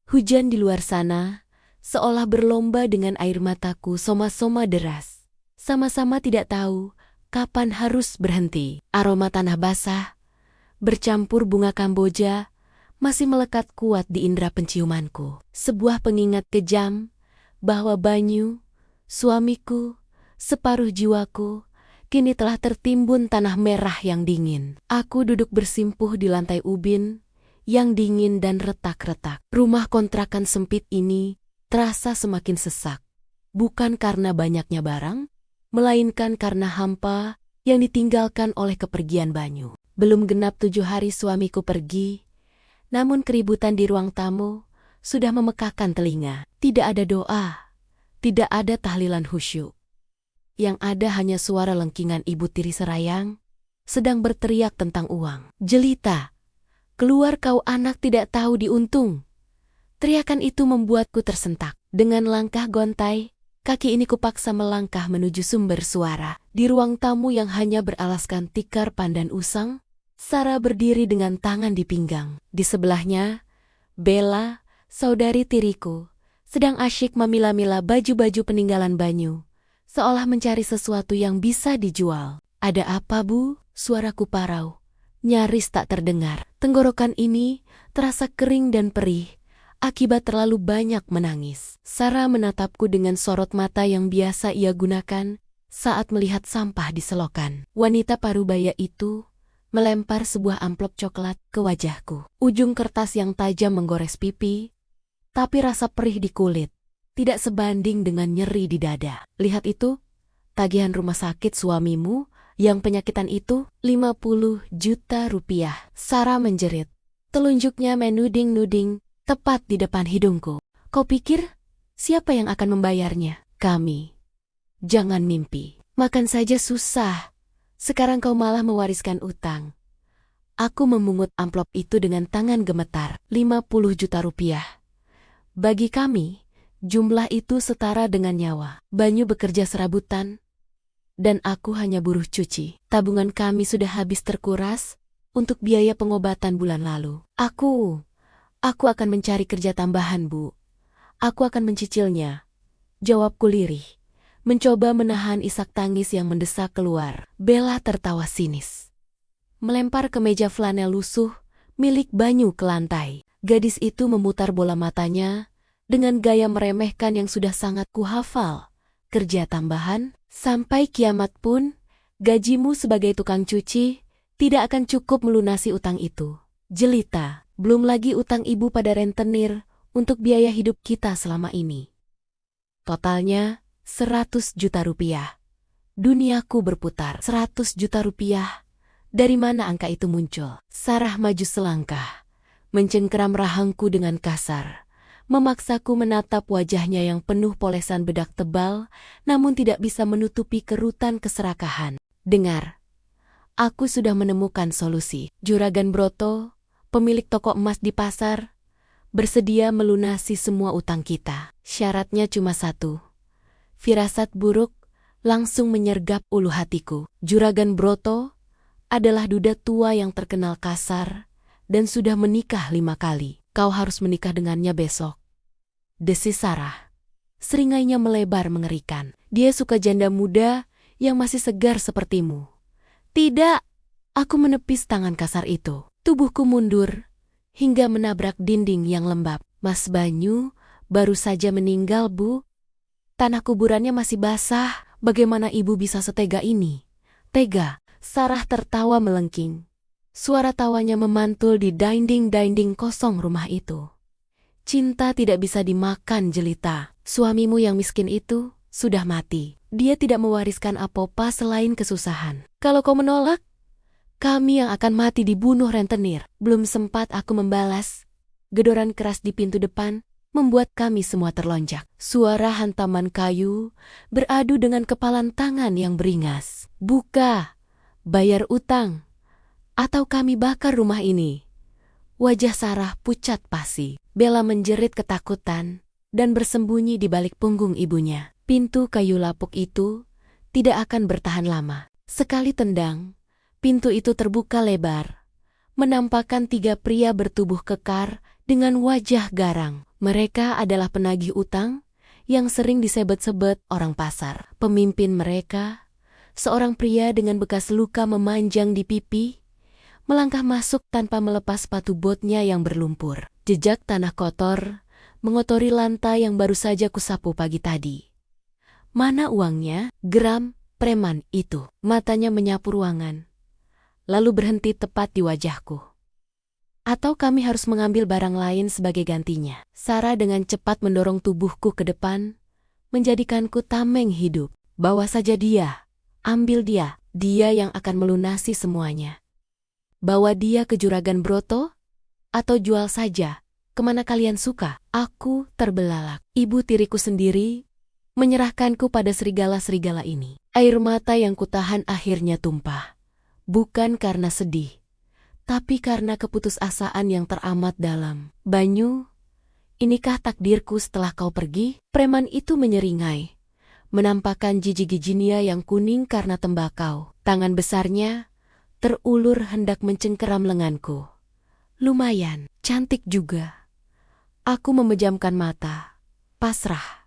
Hujan di luar sana seolah berlomba dengan air mataku soma-soma deras. Sama-sama tidak tahu kapan harus berhenti. Aroma tanah basah bercampur bunga Kamboja masih melekat kuat di indera penciumanku. Sebuah pengingat kejam bahwa Banyu, suamiku, separuh jiwaku, kini telah tertimbun tanah merah yang dingin. Aku duduk bersimpuh di lantai ubin yang dingin dan retak-retak. Rumah kontrakan sempit ini terasa semakin sesak. Bukan karena banyaknya barang, melainkan karena hampa yang ditinggalkan oleh kepergian Banyu. Belum genap 7 hari suamiku pergi, namun keributan di ruang tamu sudah memekakkan telinga. Tidak ada doa, tidak ada tahlilan khusyuk. Yang ada hanya suara lengkingan ibu tiri serayang sedang berteriak tentang uang. "Jelita, keluar kau anak tidak tahu diuntung." Teriakan itu membuatku tersentak. Dengan langkah gontai, kaki ini kupaksa melangkah menuju sumber suara. Di ruang tamu yang hanya beralaskan tikar pandan usang, Sarah berdiri dengan tangan di pinggang. Di sebelahnya, Bella, saudari tiriku, sedang asyik memilah-milah baju-baju peninggalan Banyu, seolah mencari sesuatu yang bisa dijual. "Ada apa, Bu?" Suaraku parau, nyaris tak terdengar. Tenggorokan ini terasa kering dan perih akibat terlalu banyak menangis. Sarah menatapku dengan sorot mata yang biasa ia gunakan saat melihat sampah di selokan. Wanita parubaya itu melempar sebuah amplop coklat ke wajahku. Ujung kertas yang tajam menggores pipi, tapi rasa perih di kulit tidak sebanding dengan nyeri di dada. "Lihat itu, tagihan rumah sakit suamimu yang penyakitan itu, 50 juta rupiah. Sarah menjerit. Telunjuknya menuding-nuding tepat di depan hidungku. "Kau pikir siapa yang akan membayarnya?" "Kami." "Jangan mimpi. Makan saja susah. Sekarang kau malah mewariskan utang." Aku memungut amplop itu dengan tangan gemetar. 50 juta rupiah. Bagi kami, jumlah itu setara dengan nyawa. Banyu bekerja serabutan, dan aku hanya buruh cuci. Tabungan kami sudah habis terkuras untuk biaya pengobatan bulan lalu. Aku akan mencari kerja tambahan, Bu. Aku akan mencicilnya." Jawabku lirih, mencoba menahan isak tangis yang mendesak keluar. Bella tertawa sinis, melempar kemeja flanel lusuh milik Banyu ke lantai. Gadis itu memutar bola matanya dengan gaya meremehkan yang sudah sangat kuhafal. "Kerja tambahan? Sampai kiamat pun, gajimu sebagai tukang cuci tidak akan cukup melunasi utang itu. Jelita, belum lagi utang ibu pada rentenir untuk biaya hidup kita selama ini. Totalnya 100 juta rupiah. Duniaku berputar. 100 juta rupiah. Dari mana angka itu muncul?" Sarah maju selangkah, mencengkeram rahangku dengan kasar, memaksaku menatap wajahnya yang penuh polesan bedak tebal, namun tidak bisa menutupi kerutan keserakahan. "Dengar, aku sudah menemukan solusi. Juragan Broto, pemilik toko emas di pasar, bersedia melunasi semua utang kita. Syaratnya cuma satu." Firasat buruk langsung menyergap ulu hatiku. Juragan Broto adalah duda tua yang terkenal kasar dan sudah menikah 5 kali. "Kau harus menikah dengannya besok," desis Sarah. Seringainya melebar mengerikan. "Dia suka janda muda yang masih segar sepertimu." "Tidak." Aku menepis tangan kasar itu. Tubuhku mundur hingga menabrak dinding yang lembab. "Mas Banyu baru saja meninggal, Bu. Tanah kuburannya masih basah. Bagaimana ibu bisa setega ini?" "Tega?" Sarah tertawa melengking. Suara tawanya memantul di dinding-dinding kosong rumah itu. "Cinta tidak bisa dimakan, Jelita. Suamimu yang miskin itu sudah mati. Dia tidak mewariskan apa-apa selain kesusahan. Kalau kau menolak, kami yang akan mati dibunuh rentenir." Belum sempat aku membalas, gedoran keras di pintu depan membuat kami semua terlonjak. Suara hantaman kayu beradu dengan kepalan tangan yang beringas. "Buka, bayar utang, atau kami bakar rumah ini." Wajah Sarah pucat pasi. Bella menjerit ketakutan dan bersembunyi di balik punggung ibunya. Pintu kayu lapuk itu tidak akan bertahan lama. Sekali tendang, pintu itu terbuka lebar, menampakkan 3 pria bertubuh kekar dengan wajah garang. Mereka adalah penagih utang yang sering disebet-sebet orang pasar. Pemimpin mereka, seorang pria dengan bekas luka memanjang di pipi, melangkah masuk tanpa melepas sepatu botnya yang berlumpur. Jejak tanah kotor mengotori lantai yang baru saja kusapu pagi tadi. Mana uangnya? Geram preman itu. Matanya menyapu ruangan, lalu berhenti tepat di wajahku. Atau kami harus mengambil barang lain sebagai gantinya. Sarah dengan cepat mendorong tubuhku ke depan, menjadikanku tameng hidup. Bawa saja dia, ambil dia, dia yang akan melunasi semuanya. Bawa dia ke Juragan Broto, atau jual saja, kemana kalian suka. Aku terbelalak. Ibu tiriku sendiri menyerahkanku pada serigala-serigala ini. Air mata yang kutahan akhirnya tumpah. Bukan karena sedih, tapi karena keputusasaan yang teramat dalam. Banyu, inikah takdirku setelah kau pergi? Preman itu menyeringai, menampakkan gigi-giginya yang kuning karena tembakau. Tangan besarnya terulur hendak mencengkeram lenganku. Lumayan, cantik juga. Aku memejamkan mata, pasrah.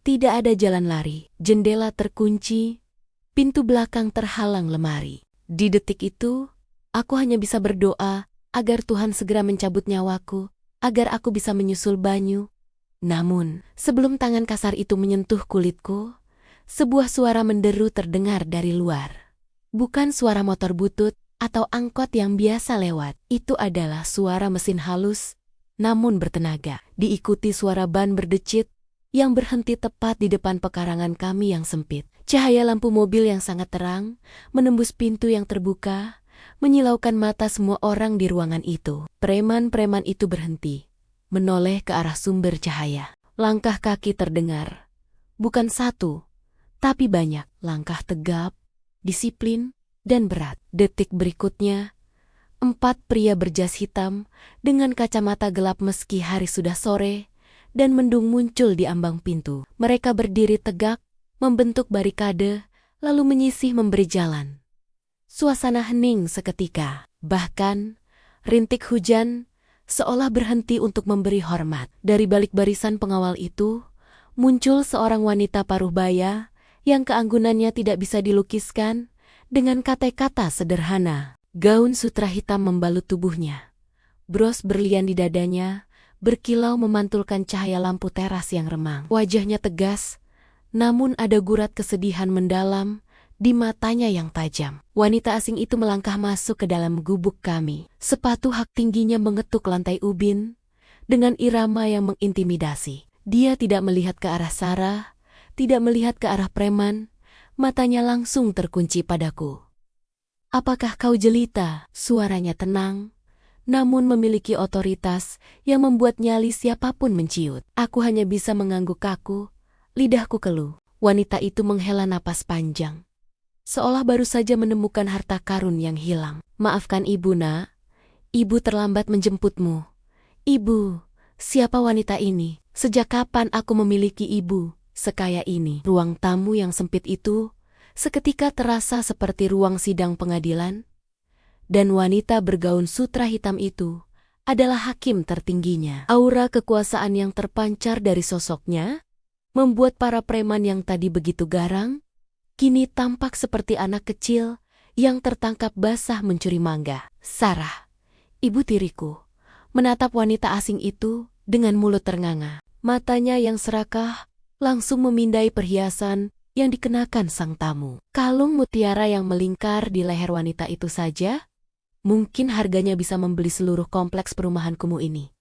Tidak ada jalan lari. Jendela terkunci, pintu belakang terhalang lemari. Di detik itu, aku hanya bisa berdoa agar Tuhan segera mencabut nyawaku, agar aku bisa menyusul Banyu. Namun, sebelum tangan kasar itu menyentuh kulitku, sebuah suara menderu terdengar dari luar. Bukan suara motor butut atau angkot yang biasa lewat. Itu adalah suara mesin halus, namun bertenaga. Diikuti suara ban berdecit yang berhenti tepat di depan pekarangan kami yang sempit. Cahaya lampu mobil yang sangat terang menembus pintu yang terbuka, menyilaukan mata semua orang di ruangan itu. Preman-preman itu berhenti, menoleh ke arah sumber cahaya. Langkah kaki terdengar. Bukan satu, tapi banyak. Langkah tegap, disiplin, dan berat. Detik berikutnya, 4 pria berjas hitam dengan kacamata gelap meski hari sudah sore dan mendung muncul di ambang pintu. Mereka berdiri tegak, membentuk barikade, lalu menyisih memberi jalan. Suasana hening seketika. Bahkan, rintik hujan seolah berhenti untuk memberi hormat. Dari balik barisan pengawal itu, muncul seorang wanita paruh baya yang keanggunannya tidak bisa dilukiskan dengan kata-kata sederhana. Gaun sutra hitam membalut tubuhnya. Bros berlian di dadanya berkilau memantulkan cahaya lampu teras yang remang. Wajahnya tegas, namun ada gurat kesedihan mendalam di matanya yang tajam. Wanita asing itu melangkah masuk ke dalam gubuk kami. Sepatu hak tingginya mengetuk lantai ubin dengan irama yang mengintimidasi. Dia tidak melihat ke arah Sarah, tidak melihat ke arah preman, matanya langsung terkunci padaku. Apakah kau jelita? Suaranya tenang, namun memiliki otoritas yang membuat nyali siapapun menciut. Aku hanya bisa mengangguk kaku, lidahku keluh. Wanita itu menghela napas panjang, seolah baru saja menemukan harta karun yang hilang. Maafkan ibu, nak. Ibu terlambat menjemputmu. Ibu, siapa wanita ini? Sejak kapan aku memiliki ibu sekaya ini? Ruang tamu yang sempit itu seketika terasa seperti ruang sidang pengadilan, dan wanita bergaun sutra hitam itu adalah hakim tertingginya. Aura kekuasaan yang terpancar dari sosoknya membuat para preman yang tadi begitu garang, kini tampak seperti anak kecil yang tertangkap basah mencuri mangga. Sarah, ibu tiriku, menatap wanita asing itu dengan mulut ternganga. Matanya yang serakah langsung memindai perhiasan yang dikenakan sang tamu. Kalung mutiara yang melingkar di leher wanita itu saja, mungkin harganya bisa membeli seluruh kompleks perumahan kumuh ini.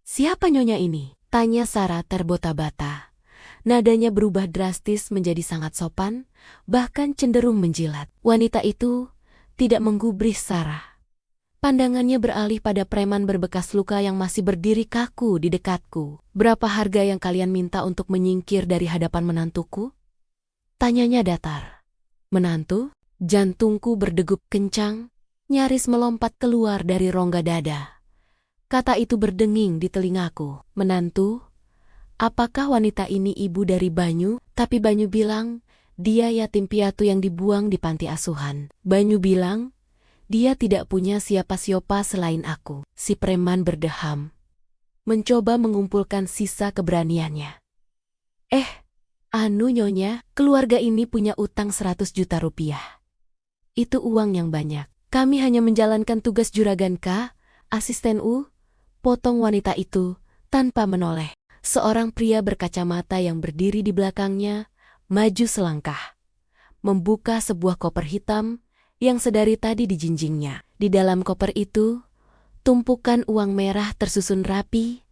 Siapa nyonya ini? Tanya Sarah terbata-bata. Nadanya berubah drastis menjadi sangat sopan, bahkan cenderung menjilat. Wanita itu tidak menggubris Sarah. Pandangannya beralih pada preman berbekas luka yang masih berdiri kaku di dekatku. Berapa harga yang kalian minta untuk menyingkir dari hadapan menantuku? Tanyanya datar. Menantu? Jantungku berdegup kencang, nyaris melompat keluar dari rongga dada. Kata itu berdenging di telingaku. Menantu? Apakah wanita ini ibu dari Banyu? Tapi Banyu bilang, dia yatim piatu yang dibuang di panti asuhan. Banyu bilang, dia tidak punya siapa-siapa selain aku. Si preman berdeham, mencoba mengumpulkan sisa keberaniannya. Nyonya, keluarga ini punya utang 100 juta rupiah. Itu uang yang banyak. Kami hanya menjalankan tugas juragan K, asisten U, potong wanita itu, tanpa menoleh. Seorang pria berkacamata yang berdiri di belakangnya, maju selangkah. Membuka sebuah koper hitam, yang sedari tadi dijinjingnya. Di dalam koper itu, tumpukan uang merah tersusun rapi.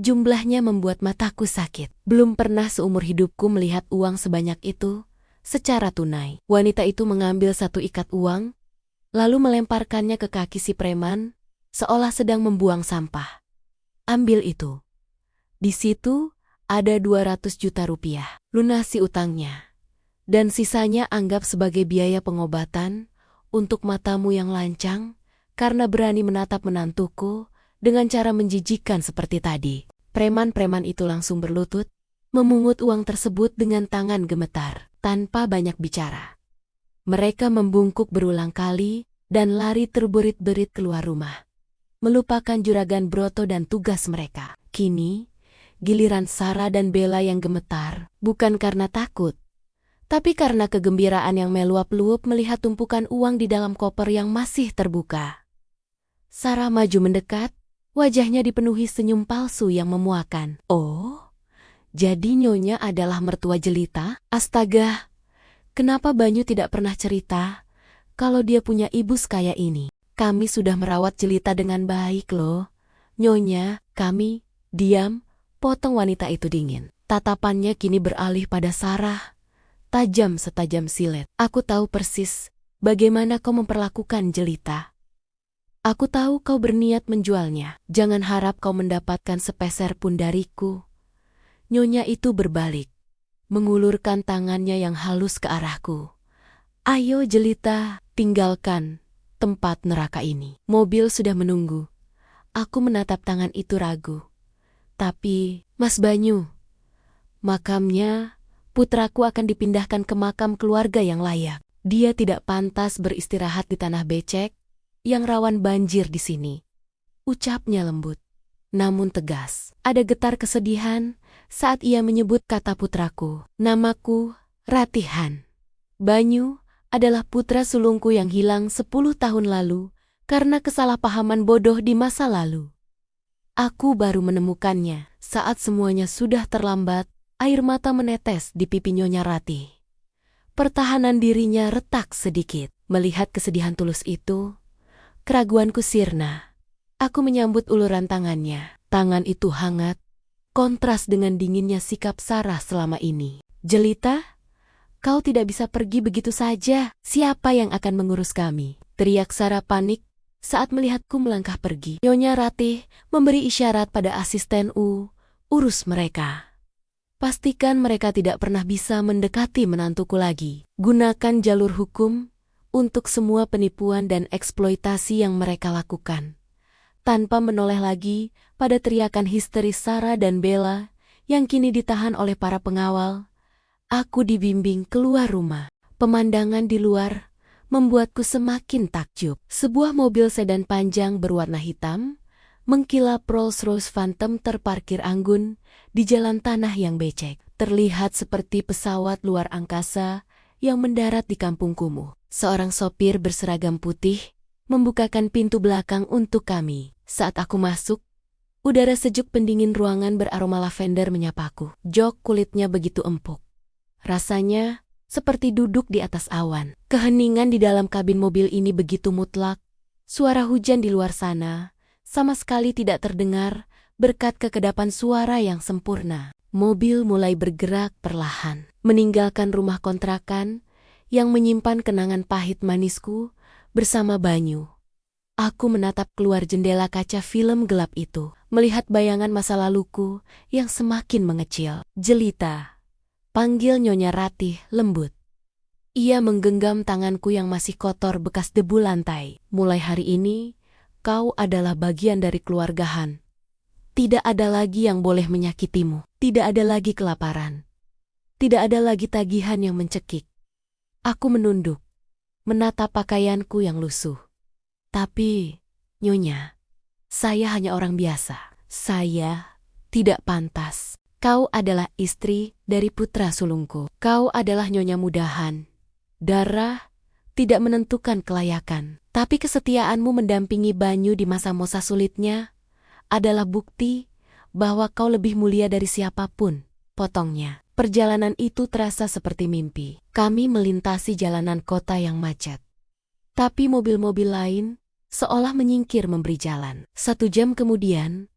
Jumlahnya membuat mataku sakit. Belum pernah seumur hidupku melihat uang sebanyak itu secara tunai. Wanita itu mengambil satu ikat uang, lalu melemparkannya ke kaki si preman, seolah sedang membuang sampah. Ambil itu. Di situ ada 200 juta rupiah. Lunasi utangnya. Dan sisanya anggap sebagai biaya pengobatan untuk matamu yang lancang, karena berani menatap menantuku dengan cara menjijikkan seperti tadi. Preman-preman itu langsung berlutut, memungut uang tersebut dengan tangan gemetar, tanpa banyak bicara. Mereka membungkuk berulang kali dan lari terberit-berit keluar rumah, melupakan juragan Broto dan tugas mereka. Kini, giliran Sarah dan Bella yang gemetar, bukan karena takut, tapi karena kegembiraan yang meluap-luap melihat tumpukan uang di dalam koper yang masih terbuka. Sarah maju mendekat, wajahnya dipenuhi senyum palsu yang memuakan. Oh, jadi Nyonya adalah mertua Jelita? Astaga, kenapa Banyu tidak pernah cerita kalau dia punya ibu sekaya ini? Kami sudah merawat Jelita dengan baik loh. Nyonya, kami, diam, potong wanita itu dingin. Tatapannya kini beralih pada Sarah, tajam setajam silet. Aku tahu persis bagaimana kau memperlakukan Jelita. Aku tahu kau berniat menjualnya. Jangan harap kau mendapatkan sepeser pun dariku. Nyonya itu berbalik, mengulurkan tangannya yang halus ke arahku. Ayo Jelita, tinggalkan tempat neraka ini. Mobil sudah menunggu. Aku menatap tangan itu ragu. Tapi, Mas Banyu, makamnya, putraku akan dipindahkan ke makam keluarga yang layak. Dia tidak pantas beristirahat di tanah becek yang rawan banjir di sini. Ucapnya lembut, namun tegas. Ada getar kesedihan saat ia menyebut kata putraku. Namaku Ratihan. Banyu adalah putra sulungku yang hilang 10 tahun lalu karena kesalahpahaman bodoh di masa lalu. Aku baru menemukannya saat semuanya sudah terlambat. Air mata menetes di pipi Nyonya Ratih. Pertahanan dirinya retak sedikit. Melihat kesedihan tulus itu, keraguanku sirna. Aku menyambut uluran tangannya. Tangan itu hangat, kontras dengan dinginnya sikap Sarah selama ini. Jelita, kau tidak bisa pergi begitu saja. Siapa yang akan mengurus kami? Teriak Sarah panik saat melihatku melangkah pergi. Nyonya Ratih memberi isyarat pada asisten U, urus mereka. Pastikan mereka tidak pernah bisa mendekati menantuku lagi. Gunakan jalur hukum untuk semua penipuan dan eksploitasi yang mereka lakukan. Tanpa menoleh lagi pada teriakan histeris Sarah dan Bella yang kini ditahan oleh para pengawal, aku dibimbing keluar rumah. Pemandangan di luar membuatku semakin takjub. Sebuah mobil sedan panjang berwarna hitam mengkilap Rolls-Royce Phantom terparkir anggun di jalan tanah yang becek. Terlihat seperti pesawat luar angkasa yang mendarat di kampung kumuh. Seorang sopir berseragam putih membukakan pintu belakang untuk kami. Saat aku masuk, udara sejuk pendingin ruangan beraroma lavender menyapaku. Jok kulitnya begitu empuk. Rasanya seperti duduk di atas awan. Keheningan di dalam kabin mobil ini begitu mutlak. Suara hujan di luar sana sama sekali tidak terdengar berkat kekedapan suara yang sempurna. Mobil mulai bergerak perlahan, meninggalkan rumah kontrakan yang menyimpan kenangan pahit manisku bersama Banyu. Aku menatap keluar jendela kaca film gelap itu, melihat bayangan masa laluku yang semakin mengecil. Jelita, panggil Nyonya Ratih lembut. Ia menggenggam tanganku yang masih kotor bekas debu lantai. Mulai hari ini, kau adalah bagian dari keluarga Han. Tidak ada lagi yang boleh menyakitimu. Tidak ada lagi kelaparan. Tidak ada lagi tagihan yang mencekik. Aku menunduk, menatap pakaianku yang lusuh. Tapi, Nyonya, saya hanya orang biasa. Saya tidak pantas. Kau adalah istri dari putra sulungku. Kau adalah nyonya mudahan. Darah tidak menentukan kelayakan. Tapi kesetiaanmu mendampingi Banyu di masa-masa sulitnya adalah bukti bahwa kau lebih mulia dari siapapun. Potongnya. Perjalanan itu terasa seperti mimpi. Kami melintasi jalanan kota yang macet. Tapi mobil-mobil lain seolah menyingkir memberi jalan. 1 jam kemudian,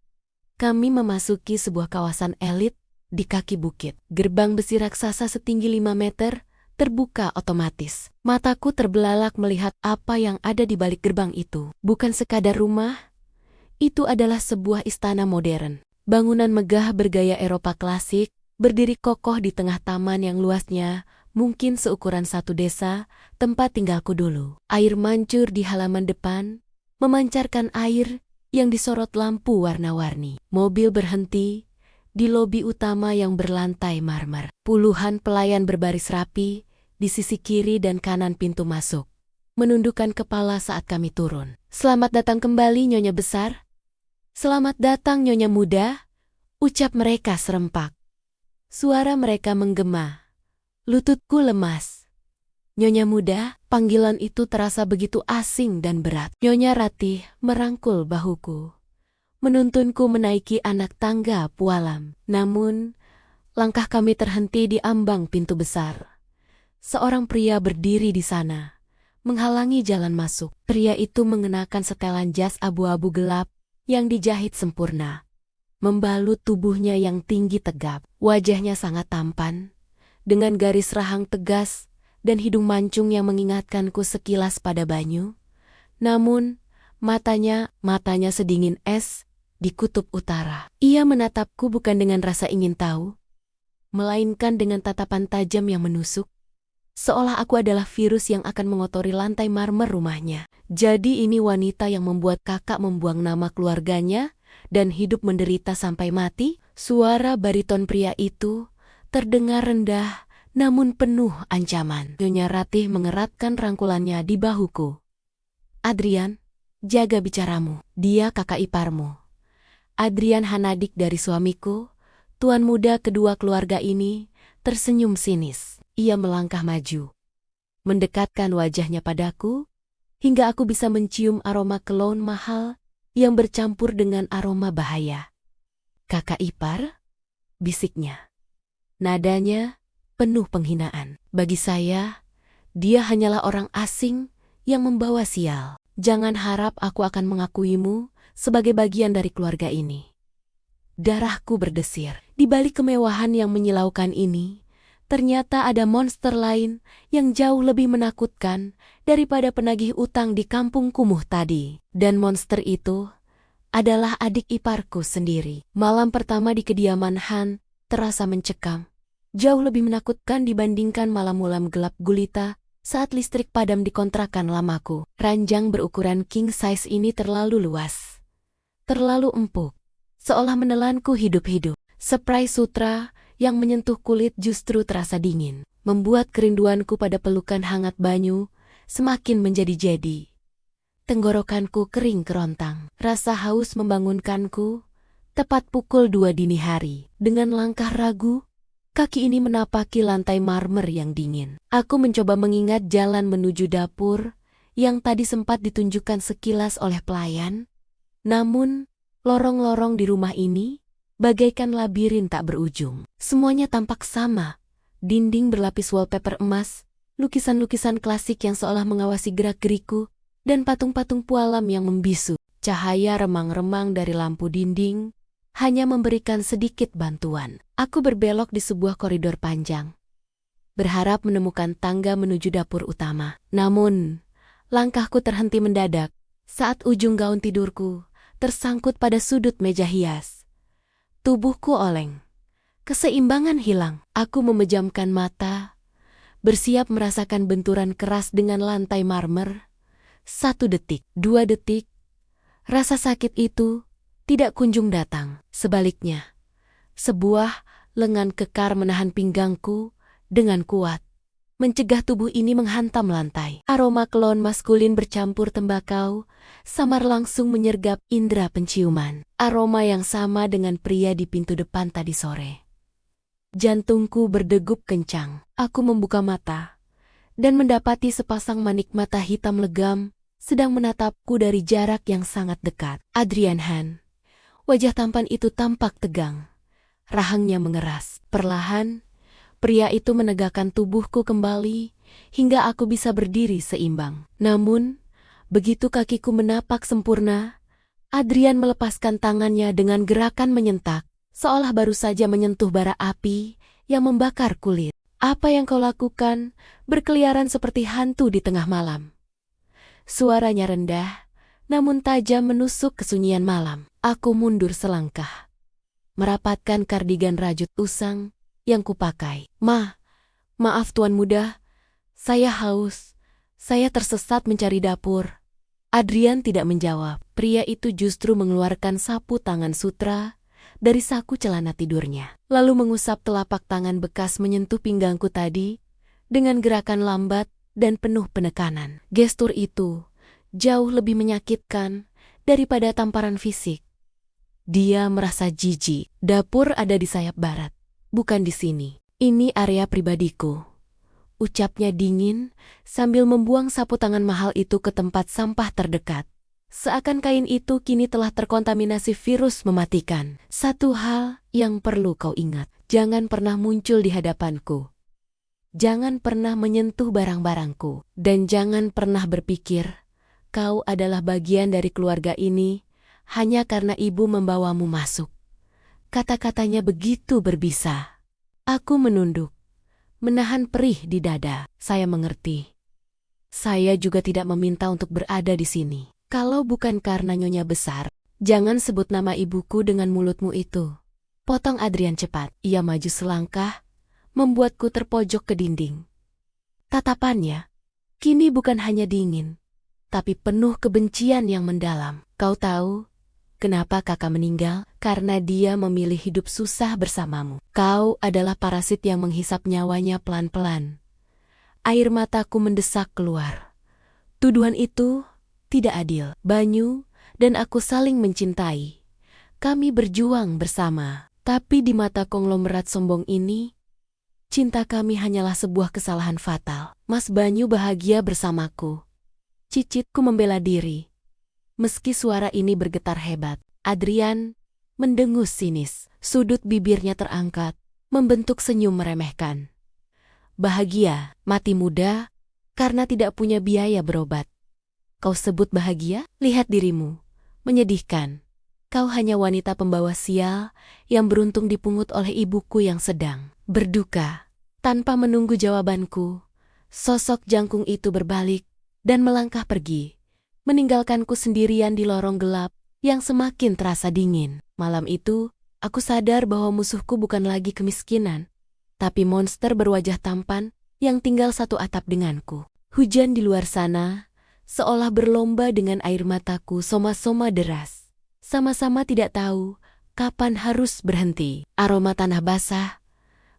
kami memasuki sebuah kawasan elit di kaki bukit. Gerbang besi raksasa setinggi 5 meter terbuka otomatis. Mataku terbelalak melihat apa yang ada di balik gerbang itu. Bukan sekadar rumah, itu adalah sebuah istana modern. Bangunan megah bergaya Eropa klasik, berdiri kokoh di tengah taman yang luasnya mungkin seukuran satu desa tempat tinggalku dulu. Air mancur di halaman depan, memancarkan air yang disorot lampu warna-warni. Mobil berhenti di lobi utama yang berlantai marmer. Puluhan pelayan berbaris rapi di sisi kiri dan kanan pintu masuk, menundukkan kepala saat kami turun. "Selamat datang kembali, Nyonya Besar." "Selamat datang, Nyonya Muda," ucap mereka serempak. Suara mereka menggema. Lututku lemas. "Nyonya Muda," panggilan itu terasa begitu asing dan berat. Nyonya Ratih merangkul bahuku, menuntunku menaiki anak tangga pualam. Namun, langkah kami terhenti di ambang pintu besar. Seorang pria berdiri di sana, menghalangi jalan masuk. Pria itu mengenakan setelan jas abu-abu gelap yang dijahit sempurna, membalut tubuhnya yang tinggi tegap. Wajahnya sangat tampan, dengan garis rahang tegas dan hidung mancung yang mengingatkanku sekilas pada Banyu. Namun, matanya sedingin es di kutub utara. Ia menatapku bukan dengan rasa ingin tahu, melainkan dengan tatapan tajam yang menusuk, seolah aku adalah virus yang akan mengotori lantai marmer rumahnya. "Jadi ini wanita yang membuat kakak membuang nama keluarganya dan hidup menderita sampai mati?" Suara bariton pria itu terdengar rendah namun penuh ancaman. Nyonya Ratih mengeratkan rangkulannya di bahuku. "Adrian, jaga bicaramu. Dia kakak iparmu." Adrian Hanadik dari suamiku, tuan muda kedua keluarga ini, tersenyum sinis. Ia melangkah maju, mendekatkan wajahnya padaku, hingga aku bisa mencium aroma cologne mahal yang bercampur dengan aroma bahaya. "Kakak ipar?" bisiknya. Nadanya penuh penghinaan. "Bagi saya, dia hanyalah orang asing yang membawa sial. Jangan harap aku akan mengakuimu sebagai bagian dari keluarga ini." Darahku berdesir. Di balik kemewahan yang menyilaukan ini, ternyata ada monster lain yang jauh lebih menakutkan daripada penagih utang di kampung kumuh tadi. Dan monster itu adalah adik iparku sendiri. Malam pertama di kediaman Han terasa mencekam, jauh lebih menakutkan dibandingkan malam-malam gelap gulita saat listrik padam di kontrakan lamaku. Ranjang berukuran king size ini terlalu luas, terlalu empuk, seolah menelanku hidup-hidup. Spray sutra yang menyentuh kulit justru terasa dingin, membuat kerinduanku pada pelukan hangat Banyu semakin menjadi-jadi. Tenggorokanku kering kerontang. Rasa haus membangunkanku tepat pukul 2 dini hari. Dengan langkah ragu, kaki ini menapaki lantai marmer yang dingin. Aku mencoba mengingat jalan menuju dapur yang tadi sempat ditunjukkan sekilas oleh pelayan. Namun, lorong-lorong di rumah ini bagaikan labirin tak berujung. Semuanya tampak sama. Dinding berlapis wallpaper emas, lukisan-lukisan klasik yang seolah mengawasi gerak-geriku, dan patung-patung pualam yang membisu. Cahaya remang-remang dari lampu dinding hanya memberikan sedikit bantuan. Aku berbelok di sebuah koridor panjang, berharap menemukan tangga menuju dapur utama. Namun, langkahku terhenti mendadak saat ujung gaun tidurku tersangkut pada sudut meja hias. Tubuhku oleng, keseimbangan hilang. Aku memejamkan mata, bersiap merasakan benturan keras dengan lantai marmer. 1 detik, 2 detik, rasa sakit itu tidak kunjung datang. Sebaliknya, sebuah lengan kekar menahan pinggangku dengan kuat. mencegah tubuh ini menghantam lantai. Aroma kelon maskulin bercampur tembakau, samar langsung menyergap indera penciuman. Aroma yang sama dengan pria di pintu depan tadi sore. Jantungku berdegup kencang. Aku membuka mata dan mendapati sepasang manik mata hitam legam sedang menatapku dari jarak yang sangat dekat. Adrian Han. Wajah tampan itu tampak tegang. Rahangnya mengeras. Perlahan, pria itu menegakkan tubuhku kembali hingga aku bisa berdiri seimbang. Namun, begitu kakiku menapak sempurna, Adrian melepaskan tangannya dengan gerakan menyentak, seolah baru saja menyentuh bara api yang membakar kulit. Apa yang kau lakukan? Berkeliaran seperti hantu di tengah malam. Suaranya rendah, namun tajam menusuk kesunyian malam. Aku mundur selangkah, merapatkan kardigan rajut usang yang kupakai. Maaf Tuan Muda, saya haus, saya tersesat mencari dapur. Adrian tidak menjawab. Pria itu justru mengeluarkan sapu tangan sutra dari saku celana tidurnya, lalu mengusap telapak tangan bekas menyentuh pinggangku tadi dengan gerakan lambat dan penuh penekanan. Gestur itu jauh lebih menyakitkan daripada tamparan fisik. Dia merasa jijik. Dapur ada di sayap barat, bukan di sini. Ini area pribadiku, ucapnya dingin sambil membuang sapu tangan mahal itu ke tempat sampah terdekat. Seakan kain itu kini telah terkontaminasi virus mematikan. Satu hal yang perlu kau ingat, jangan pernah muncul di hadapanku. Jangan pernah menyentuh barang-barangku. Dan jangan pernah berpikir kau adalah bagian dari keluarga ini hanya karena ibu membawamu masuk. Kata-katanya begitu berbisa. Aku menunduk, menahan perih di dada. Saya mengerti. Saya juga tidak meminta untuk berada di sini. Kalau bukan karena nyonya besar, jangan sebut nama ibuku dengan mulutmu itu. Potong Adrian cepat. Ia maju selangkah, membuatku terpojok ke dinding. Tatapannya kini bukan hanya dingin, tapi penuh kebencian yang mendalam. Kau tahu kenapa kakak meninggal? Karena dia memilih hidup susah bersamamu. Kau adalah parasit yang menghisap nyawanya pelan-pelan. Air mataku mendesak keluar. Tuduhan itu tidak adil. Banyu dan aku saling mencintai. Kami berjuang bersama. Tapi di mata konglomerat sombong ini, cinta kami hanyalah sebuah kesalahan fatal. Mas Banyu bahagia bersamaku. Cicitku membela diri. Meski suara ini bergetar hebat, Adrian mendengus sinis. Sudut bibirnya terangkat, membentuk senyum meremehkan. Bahagia, mati muda, karena tidak punya biaya berobat. Kau sebut bahagia? Lihat dirimu. Menyedihkan. Kau hanya wanita pembawa sial yang beruntung dipungut oleh ibuku yang sedang berduka. Tanpa menunggu jawabanku, sosok jangkung itu berbalik dan melangkah pergi, meninggalkanku sendirian di lorong gelap yang semakin terasa dingin. Malam itu, aku sadar bahwa musuhku bukan lagi kemiskinan, tapi monster berwajah tampan yang tinggal satu atap denganku. Hujan di luar sana seolah berlomba dengan air mataku soma-soma deras. Sama-sama tidak tahu kapan harus berhenti. Aroma tanah basah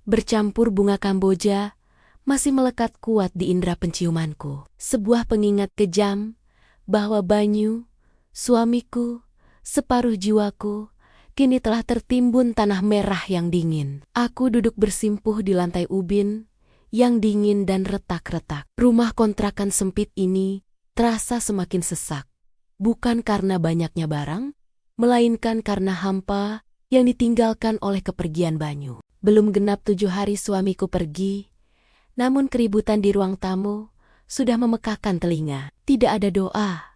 bercampur bunga Kamboja masih melekat kuat di indera penciumanku. Sebuah pengingat kejam bahwa Banyu, suamiku, separuh jiwaku, kini telah tertimbun tanah merah yang dingin. Aku duduk bersimpuh di lantai ubin yang dingin dan retak-retak. Rumah kontrakan sempit ini terasa semakin sesak. Bukan karena banyaknya barang, melainkan karena hampa yang ditinggalkan oleh kepergian Banyu. Belum genap 7 hari suamiku pergi, namun keributan di ruang tamu sudah memekakkan telinga. Tidak ada doa,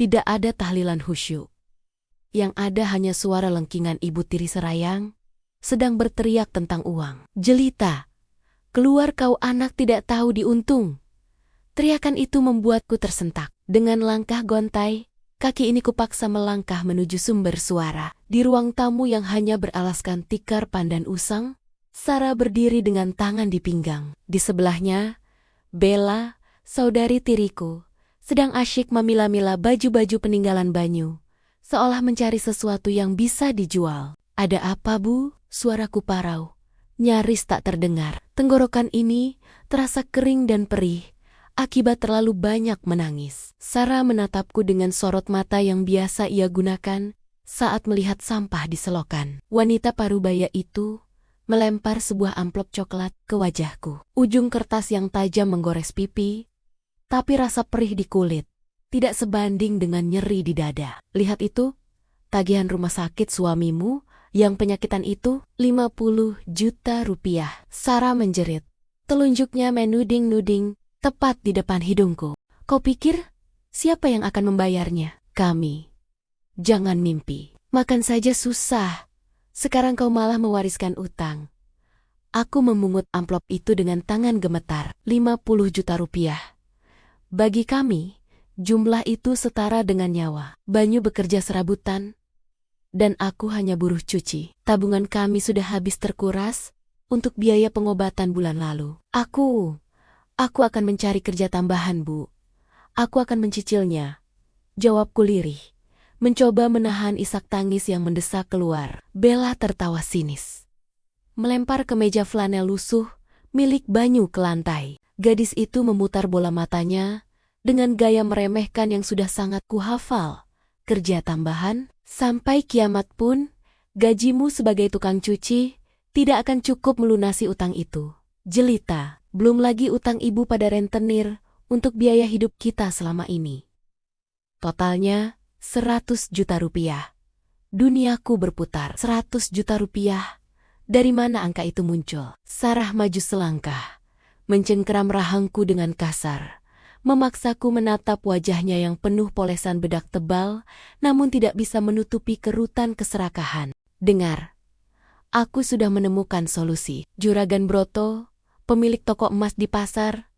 tidak ada tahlilan khusyuk. Yang ada hanya suara lengkingan ibu tiri serayang sedang berteriak tentang uang. Jelita, keluar kau anak tidak tahu diuntung. Teriakan itu membuatku tersentak. Dengan langkah gontai, kaki ini kupaksa melangkah menuju sumber suara. Di ruang tamu yang hanya beralaskan tikar pandan usang, Sarah berdiri dengan tangan di pinggang. Di sebelahnya, Bella, saudari tiriku, sedang asyik memilah-milah baju-baju peninggalan Banyu, seolah mencari sesuatu yang bisa dijual. Ada apa, Bu? Suaraku parau, nyaris tak terdengar. Tenggorokan ini terasa kering dan perih akibat terlalu banyak menangis. Sarah menatapku dengan sorot mata yang biasa ia gunakan saat melihat sampah di selokan. Wanita parubaya itu melempar sebuah amplop coklat ke wajahku. Ujung kertas yang tajam menggores pipi, tapi rasa perih di kulit tidak sebanding dengan nyeri di dada. Lihat itu, tagihan rumah sakit suamimu yang penyakitan itu, 50 juta rupiah. Sarah menjerit. Telunjuknya menuding-nuding tepat di depan hidungku. Kau pikir siapa yang akan membayarnya? Kami. Jangan mimpi. Makan saja susah. Sekarang kau malah mewariskan utang. Aku memungut amplop itu dengan tangan gemetar. 50 juta rupiah. Bagi kami, jumlah itu setara dengan nyawa. Banyu bekerja serabutan, dan aku hanya buruh cuci. Tabungan kami sudah habis terkuras untuk biaya pengobatan bulan lalu. Aku akan mencari kerja tambahan, Bu. Aku akan mencicilnya. Jawabku lirih, mencoba menahan isak tangis yang mendesak keluar. Bella tertawa sinis, melempar kemeja flanel lusuh milik Banyu ke lantai. Gadis itu memutar bola matanya dengan gaya meremehkan yang sudah sangat kuhafal. Kerja tambahan? Sampai kiamat pun, gajimu sebagai tukang cuci tidak akan cukup melunasi utang itu. Jelita, belum lagi utang ibu pada rentenir untuk biaya hidup kita selama ini. Totalnya 100 juta rupiah. Duniaku berputar. 100 juta rupiah. Dari mana angka itu muncul? Sarah maju selangkah, mencengkeram rahangku dengan kasar, memaksaku menatap wajahnya yang penuh polesan bedak tebal, namun tidak bisa menutupi kerutan keserakahan. Dengar, aku sudah menemukan solusi. Juragan Broto, pemilik toko emas di pasar,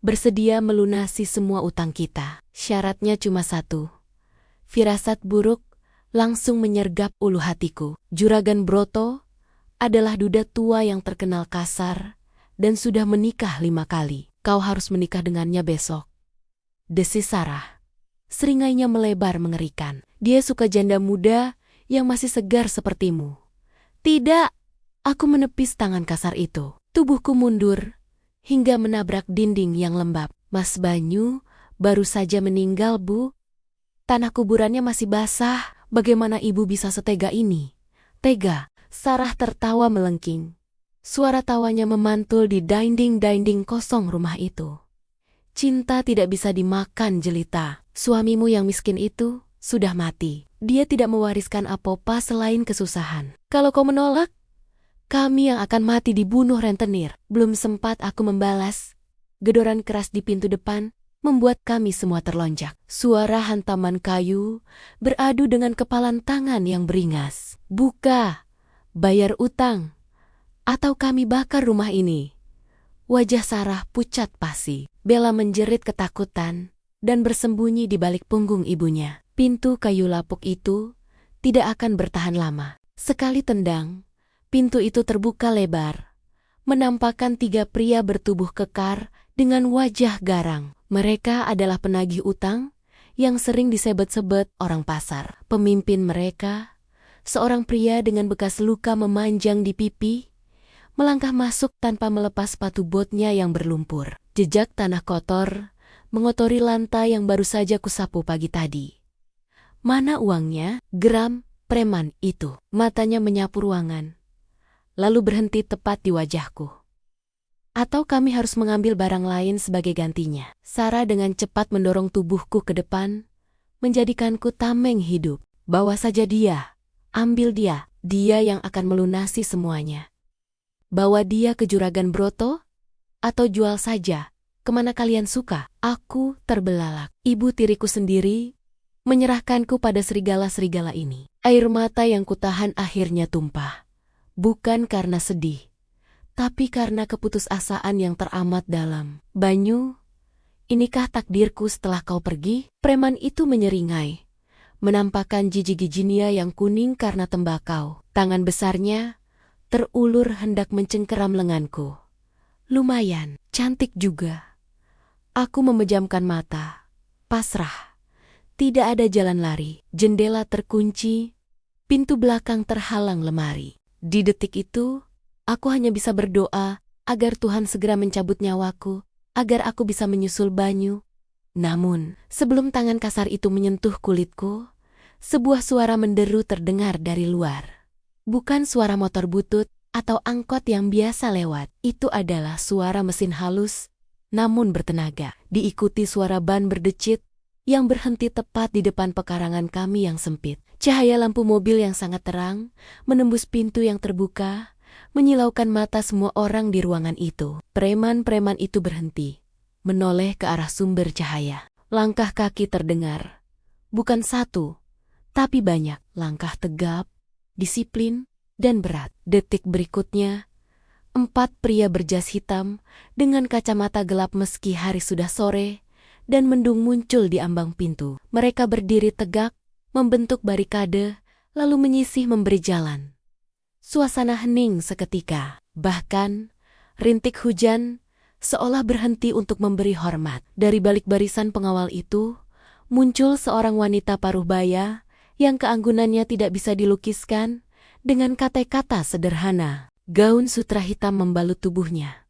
bersedia melunasi semua utang kita. Syaratnya cuma satu. Firasat buruk langsung menyergap ulu hatiku. Juragan Broto adalah duda tua yang terkenal kasar dan sudah menikah 5 kali. Kau harus menikah dengannya besok, desis Sarah. Seringainya melebar mengerikan. Dia suka janda muda yang masih segar sepertimu. Tidak, aku menepis tangan kasar itu. Tubuhku mundur hingga menabrak dinding yang lembab. Mas Banyu baru saja meninggal, Bu. Tanah kuburannya masih basah. Bagaimana ibu bisa setega ini? Tega, Sarah tertawa melengking. Suara tawanya memantul di dinding-dinding kosong rumah itu. Cinta tidak bisa dimakan, Jelita. Suamimu yang miskin itu sudah mati. Dia tidak mewariskan apa-apa selain kesusahan. Kalau kau menolak, kami yang akan mati dibunuh rentenir. Belum sempat aku membalas, gedoran keras di pintu depan membuat kami semua terlonjak. Suara hantaman kayu beradu dengan kepalan tangan yang beringas. Buka, bayar utang, atau kami bakar rumah ini. Wajah Sarah pucat pasi. Bella menjerit ketakutan dan bersembunyi di balik punggung ibunya. Pintu kayu lapuk itu tidak akan bertahan lama. Sekali tendang, pintu itu terbuka lebar, menampakkan 3 pria bertubuh kekar dengan wajah garang. Mereka adalah penagih utang yang sering disebut-sebut orang pasar. Pemimpin mereka, seorang pria dengan bekas luka memanjang di pipi, melangkah masuk tanpa melepas sepatu botnya yang berlumpur. Jejak tanah kotor mengotori lantai yang baru saja kusapu pagi tadi. Mana uangnya? Geram preman itu. Matanya menyapu ruangan, lalu berhenti tepat di wajahku. Atau kami harus mengambil barang lain sebagai gantinya. Sarah dengan cepat mendorong tubuhku ke depan, menjadikanku tameng hidup. Bawa saja dia, ambil dia, dia yang akan melunasi semuanya. Bawa dia ke Juragan Broto, atau jual saja, kemana kalian suka. Aku terbelalak. Ibu tiriku sendiri menyerahkanku pada serigala-serigala ini. Air mata yang kutahan akhirnya tumpah. Bukan karena sedih, tapi karena keputusasaan yang teramat dalam. Banyu, inikah takdirku setelah kau pergi? Preman itu menyeringai, menampakkan gigi-giginya yang kuning karena tembakau. Tangan besarnya terulur hendak mencengkeram lenganku. Lumayan, cantik juga. Aku memejamkan mata, pasrah. Tidak ada jalan lari. Jendela terkunci, pintu belakang terhalang lemari. Di detik itu, Aku hanya bisa berdoa agar Tuhan segera mencabut nyawaku, agar aku bisa menyusul Banyu. Namun, sebelum tangan kasar itu menyentuh kulitku, sebuah suara menderu terdengar dari luar. Bukan suara motor butut atau angkot yang biasa lewat. Itu adalah suara mesin halus, namun bertenaga. Diikuti suara ban berdecit yang berhenti tepat di depan pekarangan kami yang sempit. Cahaya lampu mobil yang sangat terang menembus pintu yang terbuka, menyilaukan mata semua orang di ruangan itu. Preman-preman itu berhenti, menoleh ke arah sumber cahaya. Langkah kaki terdengar. Bukan satu, tapi banyak. Langkah tegap, disiplin, dan berat. Detik berikutnya, 4 pria berjas hitam dengan kacamata gelap meski hari sudah sore dan mendung muncul di ambang pintu. Mereka berdiri tegak, membentuk barikade, lalu menyisih memberi jalan. Suasana hening seketika. Bahkan, rintik hujan seolah berhenti untuk memberi hormat. Dari balik barisan pengawal itu, muncul seorang wanita paruh baya yang keanggunannya tidak bisa dilukiskan dengan kata-kata sederhana. Gaun sutra hitam membalut tubuhnya.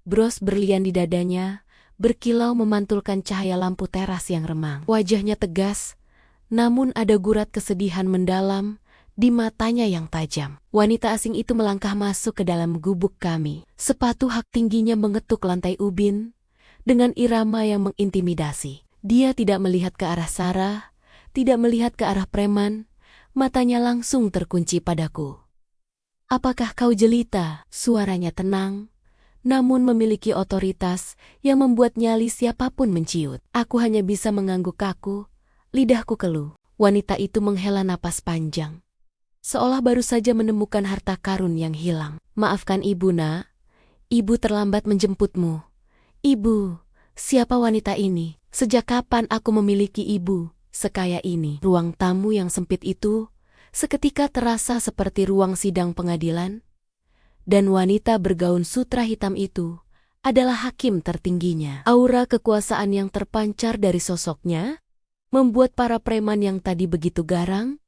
Bros berlian di dadanya, berkilau memantulkan cahaya lampu teras yang remang. Wajahnya tegas, namun ada gurat kesedihan mendalam di matanya yang tajam. Wanita asing itu melangkah masuk ke dalam gubuk kami. Sepatu hak tingginya mengetuk lantai ubin dengan irama yang mengintimidasi. Dia tidak melihat ke arah Sarah, tidak melihat ke arah preman, matanya langsung terkunci padaku. "Apakah kau jelita?" Suaranya tenang, namun memiliki otoritas yang membuat nyali siapapun menciut. Aku hanya bisa mengangguk kaku, lidahku keluh. Wanita itu menghela napas panjang, seolah baru saja menemukan harta karun yang hilang. "Maafkan ibu, nak. Ibu terlambat menjemputmu." "Ibu, siapa wanita ini? Sejak kapan aku memiliki ibu sekaya ini?" Ruang tamu yang sempit itu seketika terasa seperti ruang sidang pengadilan, dan wanita bergaun sutra hitam itu adalah hakim tertingginya. Aura kekuasaan yang terpancar dari sosoknya membuat para preman yang tadi begitu garang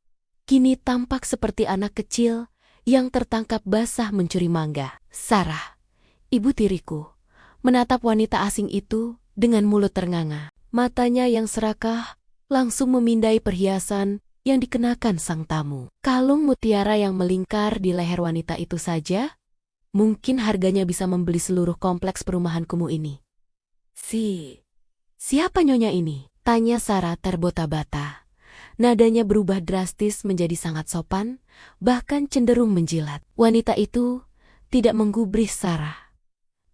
kini tampak seperti anak kecil yang tertangkap basah mencuri mangga. "Sarah, ibu tiriku," menatap wanita asing itu dengan mulut ternganga. Matanya yang serakah langsung memindai perhiasan yang dikenakan sang tamu. Kalung mutiara yang melingkar di leher wanita itu saja, mungkin harganya bisa membeli seluruh kompleks perumahan kumuh ini. Siapa nyonya ini?" tanya Sarah terbata-bata. Nadanya berubah drastis menjadi sangat sopan, bahkan cenderung menjilat. Wanita itu tidak menggubris Sarah.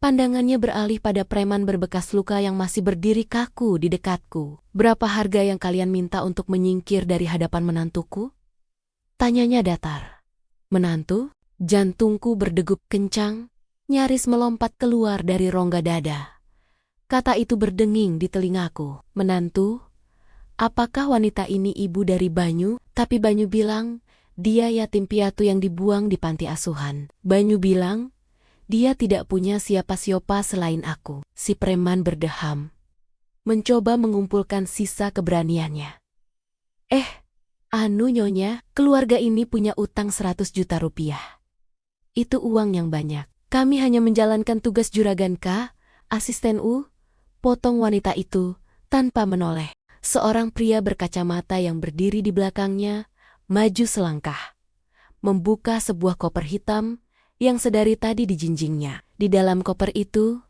Pandangannya beralih pada preman berbekas luka yang masih berdiri kaku di dekatku. "Berapa harga yang kalian minta untuk menyingkir dari hadapan menantuku?" tanyanya datar. "Menantu?" Jantungku berdegup kencang, nyaris melompat keluar dari rongga dada. Kata itu berdenging di telingaku. "Menantu? Apakah wanita ini ibu dari Banyu?" Tapi Banyu bilang, dia yatim piatu yang dibuang di panti asuhan. Banyu bilang, dia tidak punya siapa-siapa selain aku. Si preman berdeham, mencoba mengumpulkan sisa keberaniannya. Anu nyonya, keluarga ini punya utang 100 juta rupiah. Itu uang yang banyak. Kami hanya menjalankan tugas juragan K, asisten U," potong wanita itu tanpa menoleh. Seorang pria berkacamata yang berdiri di belakangnya maju selangkah, membuka sebuah koper hitam yang sedari tadi dijinjingnya. Di dalam koper itu,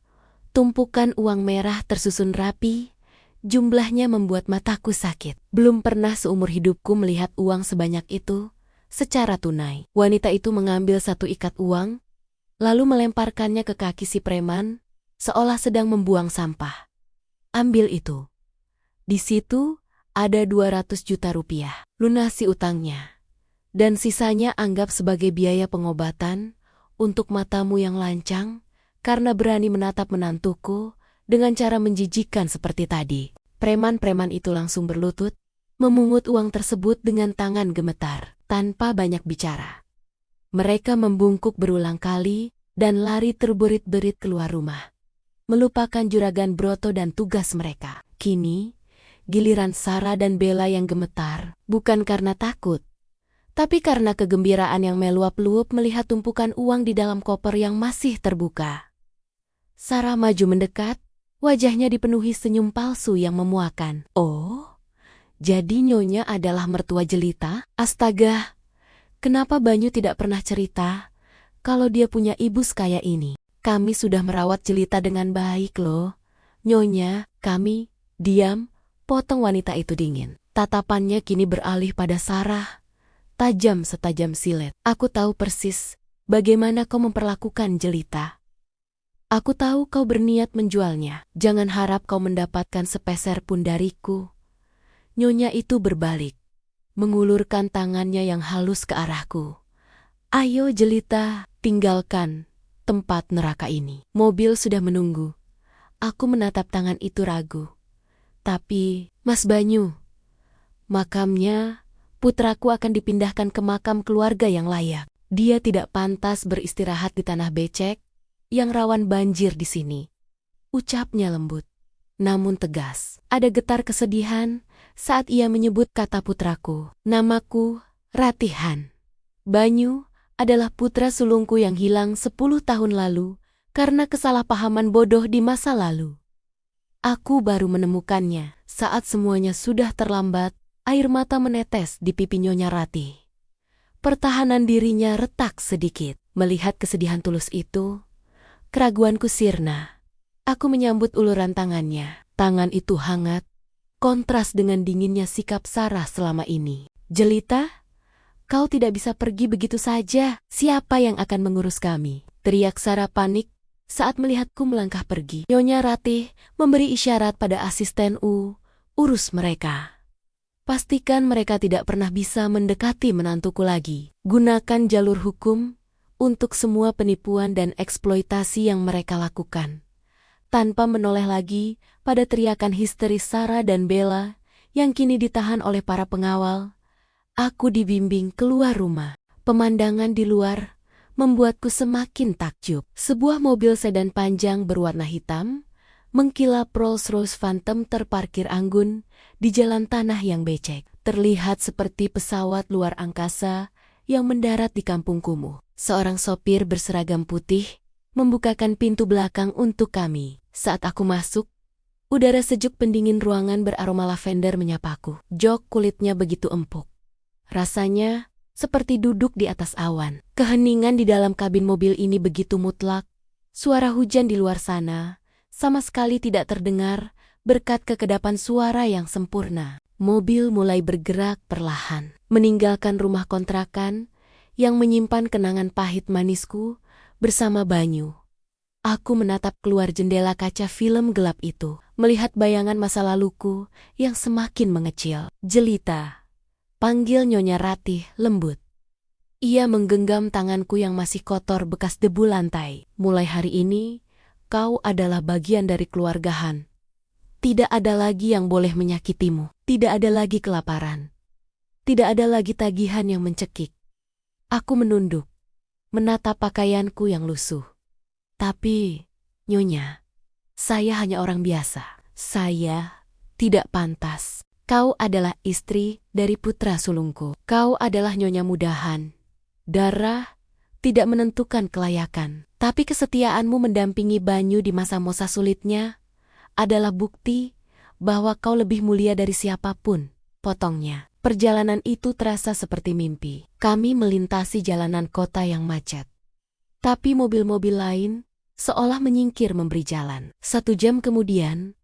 tumpukan uang merah tersusun rapi, jumlahnya membuat mataku sakit. Belum pernah seumur hidupku melihat uang sebanyak itu secara tunai. Wanita itu mengambil satu ikat uang, lalu melemparkannya ke kaki si preman, seolah sedang membuang sampah. "Ambil itu. Di situ ada 200 juta rupiah. Lunasi utangnya. Dan sisanya anggap sebagai biaya pengobatan untuk matamu yang lancang karena berani menatap menantuku dengan cara menjijikkan seperti tadi." Preman-preman itu langsung berlutut, memungut uang tersebut dengan tangan gemetar. Tanpa banyak bicara, mereka membungkuk berulang kali dan lari terberit-berit keluar rumah, melupakan juragan Broto dan tugas mereka. Kini, giliran Sarah dan Bella yang gemetar, bukan karena takut, Tapi karena kegembiraan yang meluap-luap melihat tumpukan uang di dalam koper yang masih terbuka, Sarah maju mendekat, wajahnya dipenuhi senyum palsu yang memuakan. Oh, jadi Nyonya adalah mertua Jelita? Astaga, kenapa Banyu tidak pernah cerita kalau dia punya ibu sekaya ini? Kami sudah merawat Jelita dengan baik loh. Nyonya, kami, diam, potong wanita itu dingin. Tatapannya kini beralih pada Sarah. Tajam setajam silet. Aku tahu persis bagaimana kau memperlakukan Jelita. Aku tahu kau berniat menjualnya. Jangan harap kau mendapatkan sepeser pun dariku. Nyonya itu berbalik, mengulurkan tangannya yang halus ke arahku. Ayo Jelita, tinggalkan tempat neraka ini. Mobil sudah menunggu. Aku menatap tangan itu ragu. Tapi, Mas Banyu, makamnya putraku akan dipindahkan ke makam keluarga yang layak. Dia tidak pantas beristirahat di tanah becek yang rawan banjir di sini. Ucapnya lembut, namun tegas. Ada getar kesedihan saat ia menyebut kata putraku. Namaku Ratihan. Banyu adalah putra sulungku yang hilang 10 tahun lalu karena kesalahpahaman bodoh di masa lalu. Aku baru menemukannya saat semuanya sudah terlambat. Air mata menetes di pipi Nyonya Ratih. Pertahanan dirinya retak sedikit. Melihat kesedihan tulus itu, keraguanku sirna. Aku menyambut uluran tangannya. Tangan itu hangat, kontras dengan dinginnya sikap Sarah selama ini. Jelita, kau tidak bisa pergi begitu saja. Siapa yang akan mengurus kami? Teriak Sarah panik saat melihatku melangkah pergi. Nyonya Ratih memberi isyarat pada asistenku, urus mereka. Pastikan mereka tidak pernah bisa mendekati menantuku lagi. Gunakan jalur hukum untuk semua penipuan dan eksploitasi yang mereka lakukan. Tanpa menoleh lagi pada teriakan histeris Sarah dan Bella yang kini ditahan oleh para pengawal, aku dibimbing keluar rumah. Pemandangan di luar membuatku semakin takjub. Sebuah mobil sedan panjang berwarna hitam mengkilap Rolls-Royce Phantom terparkir anggun di jalan tanah yang becek. Terlihat seperti pesawat luar angkasa yang mendarat di kampung kumuh. Seorang sopir berseragam putih membukakan pintu belakang untuk kami. Saat aku masuk, udara sejuk pendingin ruangan beraroma lavender menyapaku. Jok kulitnya begitu empuk. Rasanya seperti duduk di atas awan. Keheningan di dalam kabin mobil ini begitu mutlak. Suara hujan di luar sana sama sekali tidak terdengar berkat kekedapan suara yang sempurna. Mobil mulai bergerak perlahan, meninggalkan rumah kontrakan yang menyimpan kenangan pahit manisku bersama Banyu. Aku menatap keluar jendela kaca film gelap itu, melihat bayangan masa laluku yang semakin mengecil. Jelita, panggil Nyonya Ratih lembut. Ia menggenggam tanganku yang masih kotor bekas debu lantai. Mulai hari ini, kau adalah bagian dari keluarga Han. Tidak ada lagi yang boleh menyakitimu. Tidak ada lagi kelaparan. Tidak ada lagi tagihan yang mencekik. Aku menunduk, menatap pakaianku yang lusuh. Tapi, Nyonya, saya hanya orang biasa. Saya tidak pantas. Kau adalah istri dari putra sulungku. Kau adalah Nyonya Mudahan. Darah tidak menentukan kelayakan. Tapi kesetiaanmu mendampingi Banyu di masa-masa sulitnya adalah bukti bahwa kau lebih mulia dari siapapun. Potongnya. Perjalanan itu terasa seperti mimpi. Kami melintasi jalanan kota yang macet. Tapi mobil-mobil lain seolah menyingkir memberi jalan. 1 jam kemudian,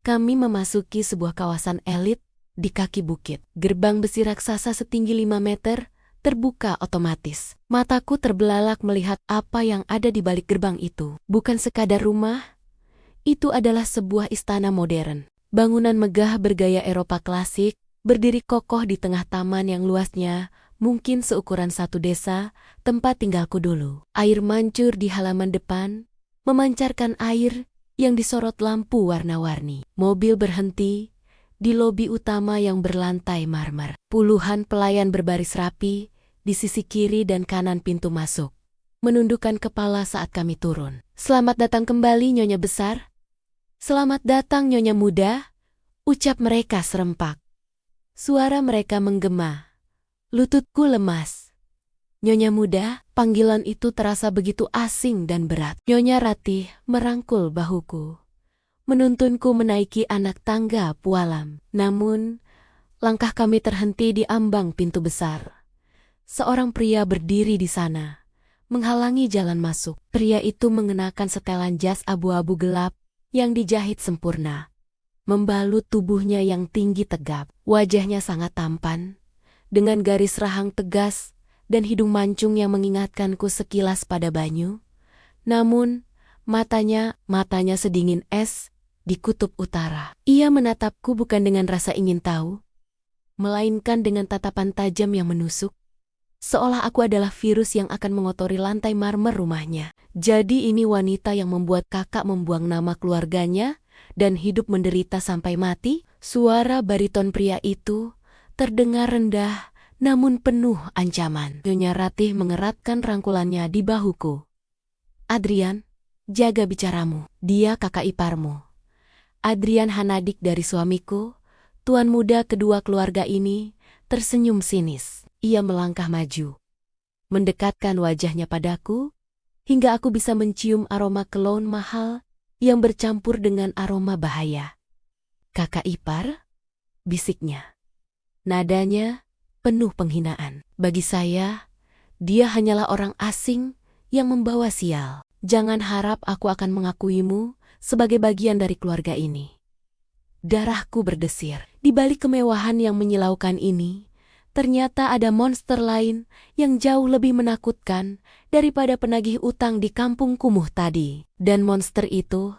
kami memasuki sebuah kawasan elit di kaki bukit. Gerbang besi raksasa setinggi 5 meter terbuka otomatis. Mataku terbelalak melihat apa yang ada di balik gerbang itu. Bukan sekadar rumah, itu adalah sebuah istana modern. Bangunan megah bergaya Eropa klasik, berdiri kokoh di tengah taman yang luasnya mungkin seukuran satu desa tempat tinggalku dulu. Air mancur di halaman depan, memancarkan air yang disorot lampu warna-warni. Mobil berhenti di lobi utama yang berlantai marmer. Puluhan pelayan berbaris rapi di sisi kiri dan kanan pintu masuk, menundukkan kepala saat kami turun. Selamat datang kembali, Nyonya Besar. Selamat datang, Nyonya Muda, ucap mereka serempak. Suara mereka menggema, Lututku lemas. Nyonya muda, panggilan itu terasa begitu asing dan berat. Nyonya Ratih merangkul bahuku, menuntunku menaiki anak tangga pualam. Namun, langkah kami terhenti di ambang pintu besar. Seorang pria berdiri di sana, menghalangi jalan masuk. Pria itu mengenakan setelan jas abu-abu gelap yang dijahit sempurna, membalut tubuhnya yang tinggi tegap. Wajahnya sangat tampan, dengan garis rahang tegas dan hidung mancung yang mengingatkanku sekilas pada Banyu. Namun, matanya sedingin es di kutub utara. Ia menatapku bukan dengan rasa ingin tahu, melainkan dengan tatapan tajam yang menusuk, seolah aku adalah virus yang akan mengotori lantai marmer rumahnya. Jadi ini wanita yang membuat kakak membuang nama keluarganya dan hidup menderita sampai mati? Suara bariton pria itu terdengar rendah namun penuh ancaman. Nyonya Ratih mengeratkan rangkulannya di bahuku. Adrian, jaga bicaramu. Dia kakak iparmu. Adrian Hanadik dari suamiku, tuan muda kedua keluarga ini, tersenyum sinis. Ia melangkah maju, mendekatkan wajahnya padaku, hingga aku bisa mencium aroma cologne mahal yang bercampur dengan aroma bahaya. Kakak ipar? Bisiknya. Nadanya penuh penghinaan. Bagi saya, dia hanyalah orang asing yang membawa sial. Jangan harap aku akan mengakuimu sebagai bagian dari keluarga ini. Darahku berdesir. Di balik kemewahan yang menyilaukan ini, ternyata ada monster lain yang jauh lebih menakutkan daripada penagih utang di kampung kumuh tadi. Dan monster itu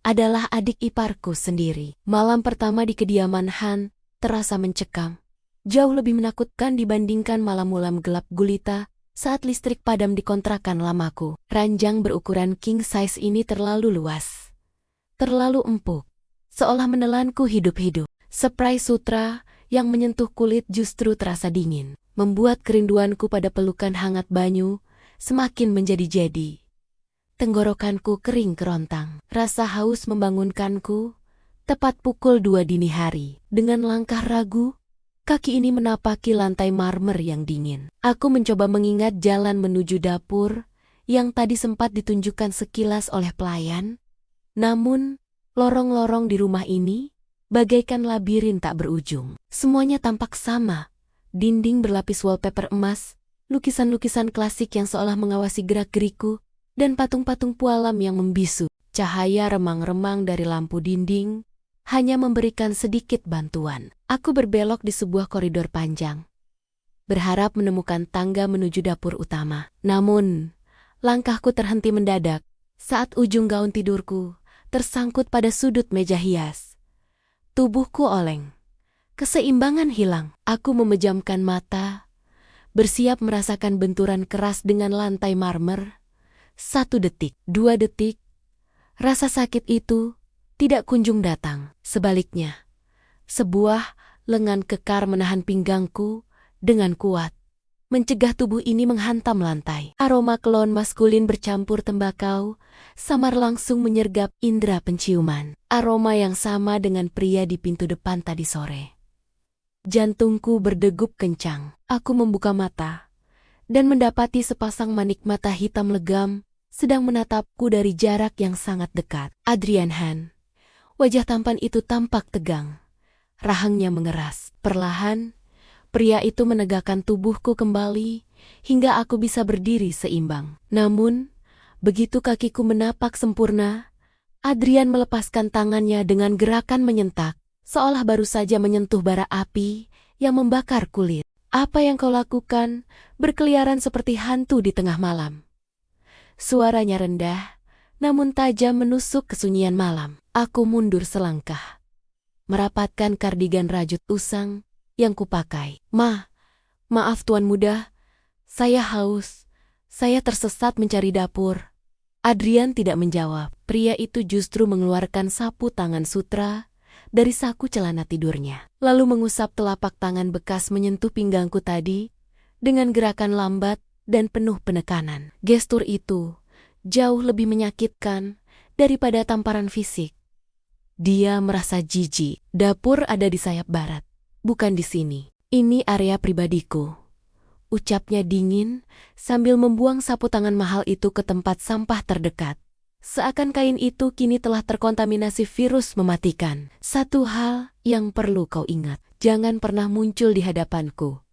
adalah adik iparku sendiri. Malam pertama di kediaman Han terasa mencekam, jauh lebih menakutkan dibandingkan malam-malam gelap gulita saat listrik padam di kontrakan lamaku. Ranjang berukuran king size ini terlalu luas, terlalu empuk, seolah menelanku hidup-hidup. Spray sutra yang menyentuh kulit justru terasa dingin, membuat kerinduanku pada pelukan hangat Banyu semakin menjadi-jadi. Tenggorokanku kering kerontang. Rasa haus membangunkanku tepat pukul 2 dini hari. Dengan langkah ragu, kaki ini menapaki lantai marmer yang dingin. Aku mencoba mengingat jalan menuju dapur yang tadi sempat ditunjukkan sekilas oleh pelayan. Namun, lorong-lorong di rumah ini bagaikan labirin tak berujung. Semuanya tampak sama. Dinding berlapis wallpaper emas, lukisan-lukisan klasik yang seolah mengawasi gerak-geriku, dan patung-patung pualam yang membisu. Cahaya remang-remang dari lampu dinding hanya memberikan sedikit bantuan. Aku berbelok di sebuah koridor panjang, berharap menemukan tangga menuju dapur utama. Namun, langkahku terhenti mendadak saat ujung gaun tidurku tersangkut pada sudut meja hias. Tubuhku oleng. Keseimbangan hilang. Aku memejamkan mata, bersiap merasakan benturan keras dengan lantai marmer. 1 detik, 2 detik. Rasa sakit itu tidak kunjung datang. Sebaliknya, sebuah lengan kekar menahan pinggangku dengan kuat, mencegah tubuh ini menghantam lantai. Aroma cologne maskulin bercampur tembakau samar langsung menyergap indera penciuman. Aroma yang sama dengan pria di pintu depan tadi sore. Jantungku berdegup kencang. Aku membuka mata dan mendapati sepasang manik mata hitam legam sedang menatapku dari jarak yang sangat dekat. Adrian Han. Wajah tampan itu tampak tegang. Rahangnya mengeras. Perlahan, pria itu menegakkan tubuhku kembali hingga aku bisa berdiri seimbang. Namun, begitu kakiku menapak sempurna, Adrian melepaskan tangannya dengan gerakan menyentak, seolah baru saja menyentuh bara api yang membakar kulit. Apa yang kau lakukan? Berkeliaran seperti hantu di tengah malam. Suaranya rendah, namun tajam menusuk kesunyian malam. Aku mundur selangkah, merapatkan kardigan rajut usang yang kupakai. Maaf tuan muda, saya haus. Saya tersesat mencari dapur. Adrian tidak menjawab. Pria itu justru mengeluarkan sapu tangan sutra dari saku celana tidurnya, lalu mengusap telapak tangan bekas menyentuh pinggangku tadi dengan gerakan lambat dan penuh penekanan. Gestur itu jauh lebih menyakitkan daripada tamparan fisik. Dia merasa jijik. Dapur ada di sayap barat, bukan di sini. Ini area pribadiku. ucapnya dingin sambil membuang sapu tangan mahal itu ke tempat sampah terdekat. Seakan kain itu kini telah terkontaminasi virus mematikan. Satu hal yang perlu kau ingat, jangan pernah muncul di hadapanku.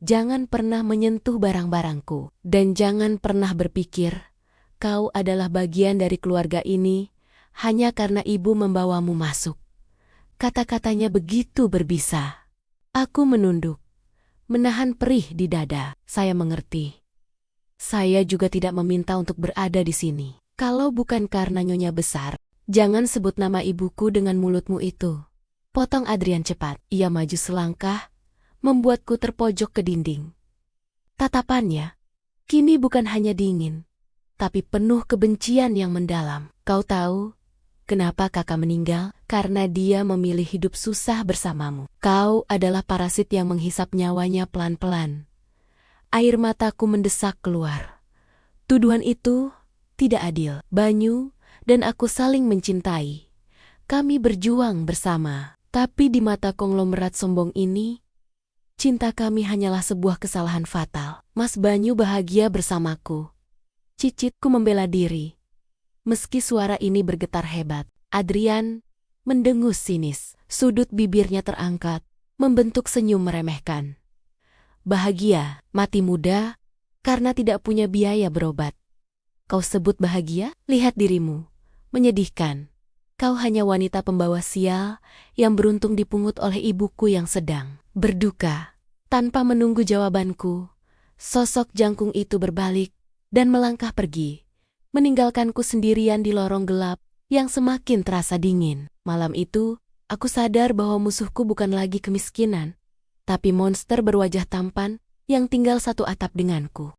Jangan pernah menyentuh barang-barangku. Dan jangan pernah berpikir, kau adalah bagian dari keluarga ini hanya karena ibu membawamu masuk. Kata-katanya begitu berbisa. Aku menunduk, menahan perih di dada. Saya mengerti. Saya juga tidak meminta untuk berada di sini. Kalau bukan karena Nyonya besar, jangan sebut nama ibuku dengan mulutmu itu. Potong Adrian cepat. Ia maju selangkah, membuatku terpojok ke dinding. Tatapannya kini bukan hanya dingin, tapi penuh kebencian yang mendalam. Kau tahu kenapa kakak meninggal? Karena dia memilih hidup susah bersamamu. Kau adalah parasit yang menghisap nyawanya pelan-pelan. Air mataku mendesak keluar. Tuduhan itu tidak adil. Banyu dan aku saling mencintai. Kami berjuang bersama. Tapi di mata konglomerat sombong ini, cinta kami hanyalah sebuah kesalahan fatal. Mas Banyu bahagia bersamaku. Cicitku membela diri. Meski suara ini bergetar hebat, Adrian mendengus sinis. Sudut bibirnya terangkat, membentuk senyum meremehkan. Bahagia, mati muda, karena tidak punya biaya berobat. Kau sebut bahagia? Lihat dirimu. Menyedihkan. Kau hanya wanita pembawa sial yang beruntung dipungut oleh ibuku yang sedang berduka. Tanpa menunggu jawabanku, sosok jangkung itu berbalik dan melangkah pergi, meninggalkanku sendirian di lorong gelap yang semakin terasa dingin. Malam itu, aku sadar bahwa musuhku bukan lagi kemiskinan, tapi monster berwajah tampan yang tinggal satu atap denganku.